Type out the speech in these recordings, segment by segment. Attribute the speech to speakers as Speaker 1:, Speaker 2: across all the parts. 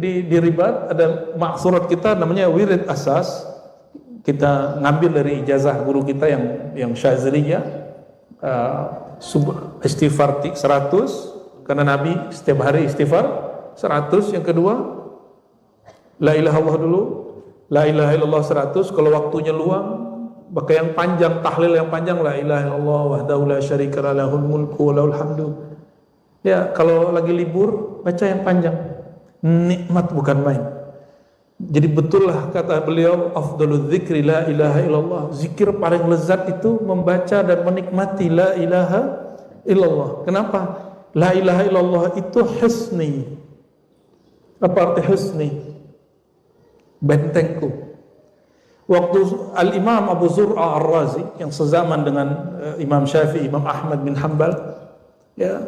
Speaker 1: Di ribat ada maksurat kita namanya wirid asas. Kita ngambil dari ijazah guru kita yang Syaziliyah, istighfar 100 karena Nabi setiap hari istighfar 100. Yang kedua, la ilaha illallah dulu, la ilaha illallah 100. Kalau waktunya luang, pakai yang panjang, tahlil yang panjang, la ilaha illallah wahdahu la syarika lahu lahul mulku wa lahul hamdu. Ya, kalau lagi libur baca yang panjang. Nikmat bukan main. Jadi betullah kata beliau, afdalul dzikri la ilaha illallah. Zikir paling lezat itu membaca dan menikmati la ilaha illallah. Kenapa? La ilaha illallah itu husni. Apa arti husni? Bentengku. Waktu Al-Imam Abu Zur'a Ar-Razi yang sezaman dengan Imam Syafi'i, Imam Ahmad bin Hanbal, ya,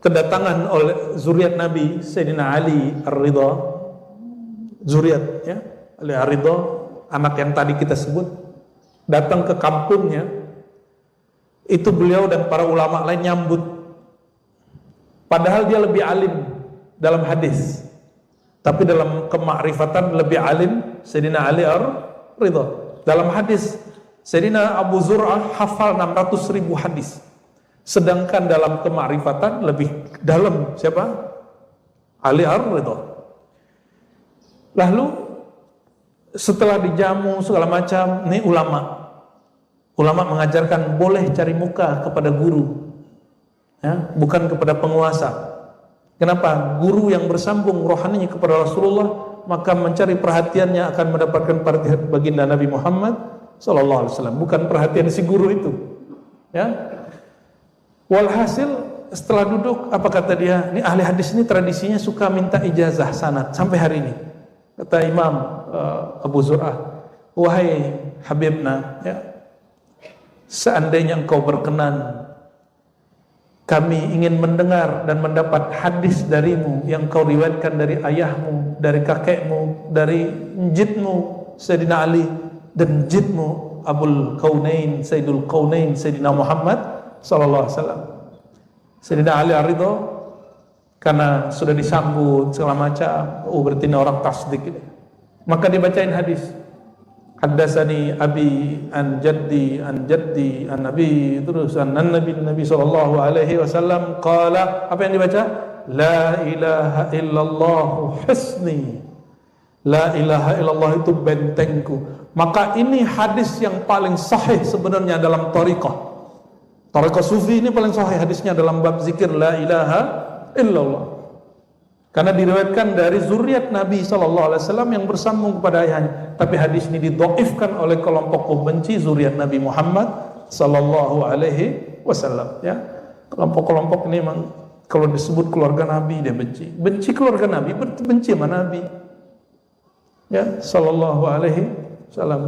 Speaker 1: kedatangan oleh zuriat Nabi Sayyidina Ali Ar-Ridha, zuriat ya, Ali Ar-Ridha, anak yang tadi kita sebut, datang ke kampungnya. Itu beliau dan para ulama lain nyambut. Padahal dia lebih alim dalam hadis, tapi dalam kemakrifatan lebih alim Sayyidina Ali Ar-Ridha. Dalam hadis Sayyidina Abu Zur'ah hafal 600.000 hadis. Sedangkan dalam kemakrifatan lebih dalam siapa? Ali Ar-Ridha. Lalu setelah dijamu segala macam, ini ulama mengajarkan boleh cari muka kepada guru, ya, bukan kepada penguasa. Kenapa? Guru yang bersambung rohaninya kepada Rasulullah, maka mencari perhatiannya akan mendapatkan perhatian baginda Nabi Muhammad sallallahu alaihi wasallam, bukan perhatian si guru itu. Ya. Walhasil setelah duduk, apa kata dia? Ini ahli hadis ini tradisinya suka minta ijazah sanad sampai hari ini. Kata Imam Abu Zur'ah, wahai Habibna, ya, seandainya engkau berkenan, kami ingin mendengar dan mendapat hadis darimu yang kau riwayatkan dari ayahmu, dari kakekmu, dari jidmu Sayyidina Ali, dan jidmu Abul Kaunain, Sayyidul Kaunain, Sayyidina Muhammad sallallahu alaihi wasallam. Sayyidina Ali Ar-Ridha karena sudah disambut segala macam, berarti ini orang tasdik ini. Maka dibacain hadis. Haddatsani abi an jaddi an nabi, terus an nabi sallallahu alaihi wasallam qala, apa yang dibaca? La ilaha illallah husni. La ilaha illallah itu bentengku. Maka ini hadis yang paling sahih sebenarnya dalam thariqah. Thariqah sufi ini paling sahih hadisnya dalam bab zikir la ilaha illallah. Karena diriwayatkan dari zuriat Nabi sallallahu alaihi wasallam yang bersambung kepada ayahnya. Tapi hadis ini didhaifkan oleh kelompok pembenci zuriat Nabi Muhammad sallallahu alaihi wasallam, ya. Kelompok-kelompok ini memang kalau disebut keluarga Nabi dia benci. Benci keluarga Nabi berarti benci sama Nabi. Ya, sallallahu alaihi wasallam.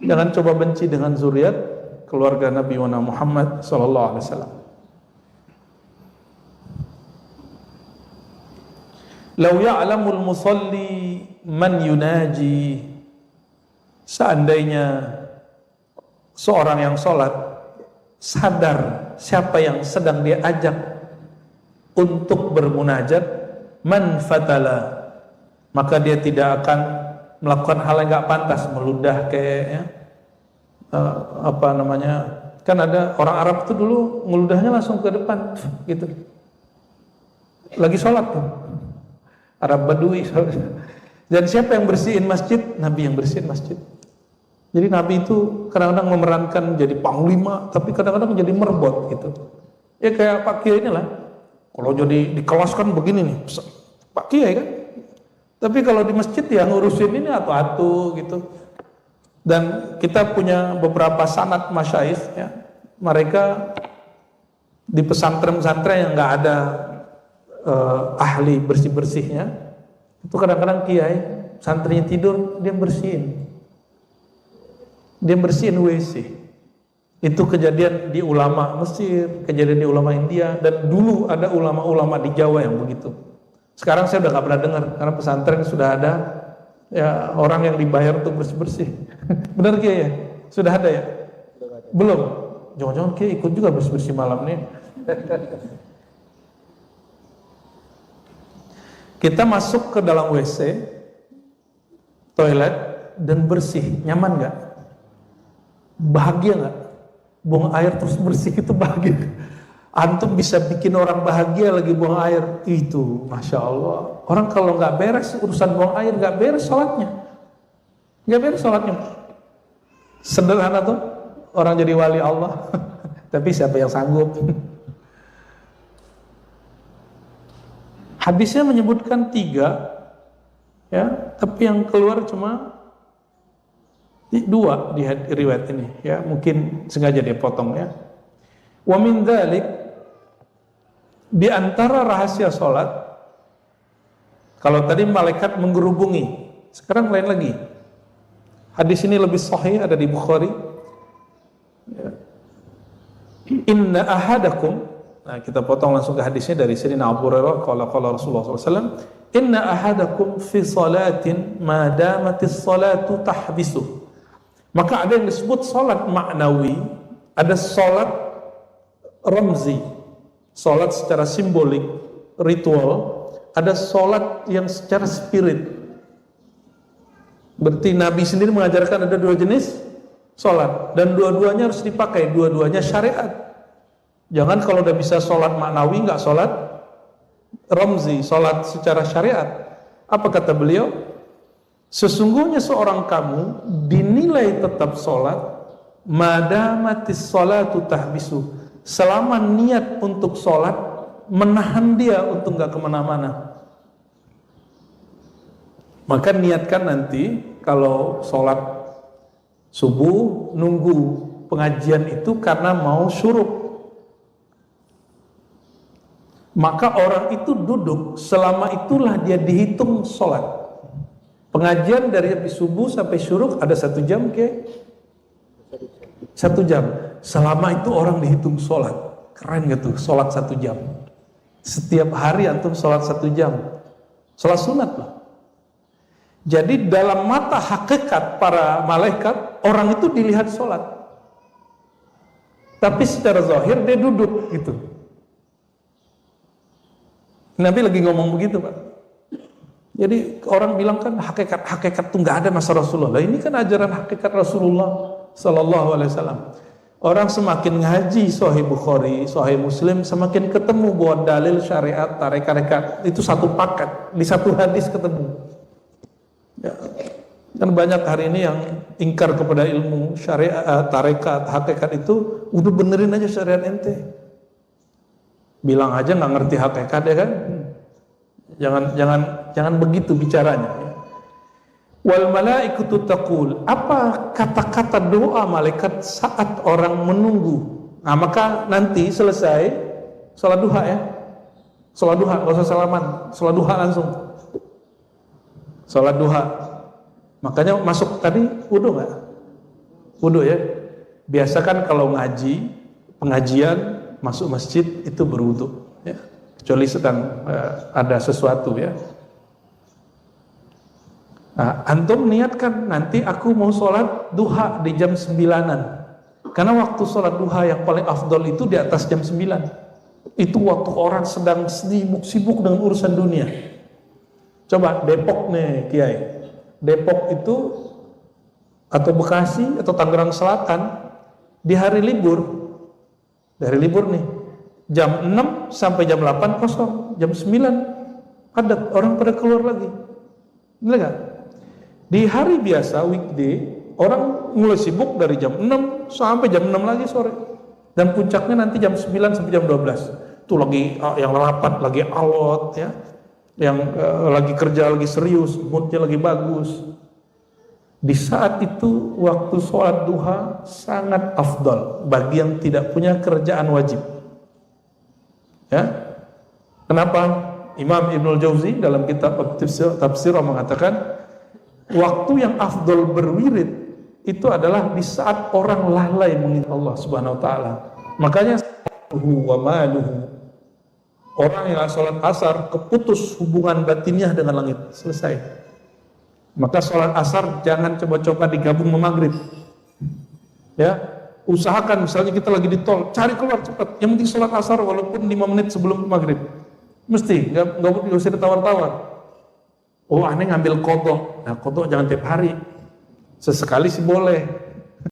Speaker 1: Jangan coba benci dengan zuriat keluarga Nabi Muhammad sallallahu alaihi wasallam. Lau ya'lamul musalli man yunaji, seandainya seorang yang sholat sadar siapa yang sedang dia ajak untuk bermunajat, man fatala, maka dia tidak akan melakukan hal yang gak pantas, meludah kayak, ya, kan ada orang Arab itu dulu ngeludahnya langsung ke depan gitu, lagi sholat tuh, Arab Badui. Dan siapa yang bersihin masjid? Nabi yang bersihin masjid. Jadi Nabi itu kadang-kadang memerankan jadi panglima, tapi kadang-kadang jadi merbot gitu. Ya kayak Pak Kiai inilah. Kalau jadi di kelas kan begini nih, Pak Kiai kan. Tapi kalau di masjid ya ngurusin ini atu-atu gitu. Dan kita punya beberapa sanad masyayikh, ya. Mereka di pesantren-pesantren yang nggak ada ahli bersih-bersihnya, itu kadang-kadang kiai santrinya tidur dia bersihin WC. Itu kejadian di ulama Mesir, kejadian di ulama India, dan dulu ada ulama-ulama di Jawa yang begitu. Sekarang saya udah nggak pernah dengar karena pesantren sudah ada, ya, orang yang dibayar untuk bersih-bersih. Benar kiai ya? Sudah ada ya? Belum. Jangan-jangan kiai ikut juga bersih-bersih malam nih. Kita masuk ke dalam WC, toilet, dan bersih, nyaman nggak? Bahagia nggak? Buang air terus bersih itu bahagia. Antum bisa bikin orang bahagia lagi buang air, itu Masya Allah. Orang kalau nggak beres urusan buang air, nggak beres sholatnya. Nggak beres sholatnya. Sederhana tuh, orang jadi wali Allah. Tapi siapa yang sanggup? Hadisnya menyebutkan 3, ya, tapi yang keluar cuma 2 di riwayat ini, ya, mungkin sengaja dia potong, ya. Wa min dzalik, di antara rahasia salat, kalau tadi malaikat menggerubungi, sekarang lain lagi. Hadis ini lebih sahih, ada di Bukhari. Ya. Inna ahadakum, nah kita potong langsung ke hadisnya dari Sayyidina Abu Hurairah, qala Rasulullah SAW, inna ahadakum fi salatin ma damatis salatu tahbisu. Maka ada yang disebut salat maknawi, ada salat ramzi, salat secara simbolik, ritual, ada salat yang secara spirit. Berarti Nabi sendiri mengajarkan ada 2 jenis salat, dan dua-duanya harus dipakai, dua-duanya syariat. Jangan kalau udah bisa salat maknawi nggak salat ramzi, salat secara syariat. Apa kata beliau? Sesungguhnya seorang kamu dinilai tetap sholat madamatis sholatu tahbisu, selama niat untuk sholat menahan dia untuk gak kemana-mana. Maka niatkan nanti kalau sholat subuh nunggu pengajian itu karena mau syuruk, maka orang itu duduk selama itulah dia dihitung sholat. Pengajian dari habis subuh sampai syuruk ada 1 jam, ke 1 jam. Selama itu orang dihitung sholat. Keren gitu, sholat 1 jam. Setiap hari antum sholat 1 jam. Sholat sunat loh. Jadi dalam mata hakikat para malaikat, orang itu dilihat sholat. Tapi secara zahir dia duduk gitu. Nabi lagi ngomong begitu, Pak. Jadi orang bilang kan hakikat itu nggak ada masa Rasulullah. Lah ini kan ajaran hakikat Rasulullah Sallallahu Alaihi Wasallam. Orang semakin ngaji Sahih Bukhari, Sahih Muslim, semakin ketemu bahwa dalil syariat, tarekat itu satu paket, di satu hadis ketemu. Ya. Kan banyak hari ini yang ingkar kepada ilmu syariat, tarekat, hakikat itu, udah benerin aja syariat ente. Bilang aja nggak ngerti hakikat, ya kan? Jangan begitu bicaranya, ya. Wal malaikatu taqul, apa kata-kata doa malaikat saat orang menunggu. Nah, maka nanti selesai salat duha, ya. Salat duha, enggak usah salaman, salat duha langsung. Salat duha. Makanya masuk tadi wudu enggak? Wudu, ya. Biasa kan kalau ngaji, pengajian, masuk masjid itu berwudu, ya. Kecuali sedang ada sesuatu, ya. Nah, antum niatkan nanti aku mau sholat duha di jam 9-an. Karena waktu sholat duha yang paling afdol itu di atas jam 9. Itu waktu orang sedang sibuk dengan urusan dunia. Coba Depok nih, Kiai. Depok itu atau Bekasi atau Tangerang Selatan di hari libur. Dari libur nih. Jam 6 sampai jam 8 kosong, jam 9 padat, orang pada keluar lagi. Bener gak? Di hari biasa, weekday, orang mulai sibuk dari jam 6 sampai jam 6 lagi sore. Dan puncaknya nanti jam 9 sampai jam 12. Itu lagi yang rapat, lagi alot, ya. Yang lagi kerja, lagi serius, moodnya lagi bagus. Di saat itu, waktu sholat duha sangat afdal bagi yang tidak punya kerjaan wajib. Ya, kenapa? Imam Ibnul Jauzi dalam kitab tafsir mengatakan waktu yang afdol berwirid itu adalah di saat orang lalai mengingat Allah Subhanahu wa taala. Makanya wa maluhu, orang yang sholat asar keputus hubungan batinnya dengan langit, selesai. Maka sholat asar jangan coba-coba digabung sama maghrib. Ya. Usahakan misalnya kita lagi di tol, cari keluar cepat. Yang penting sholat asar walaupun 5 menit sebelum maghrib. Mesti, nggak usah ditawar-tawar. Oh, aneh ngambil kodok. Nah, kodok jangan tiap hari. Sesekali sih boleh.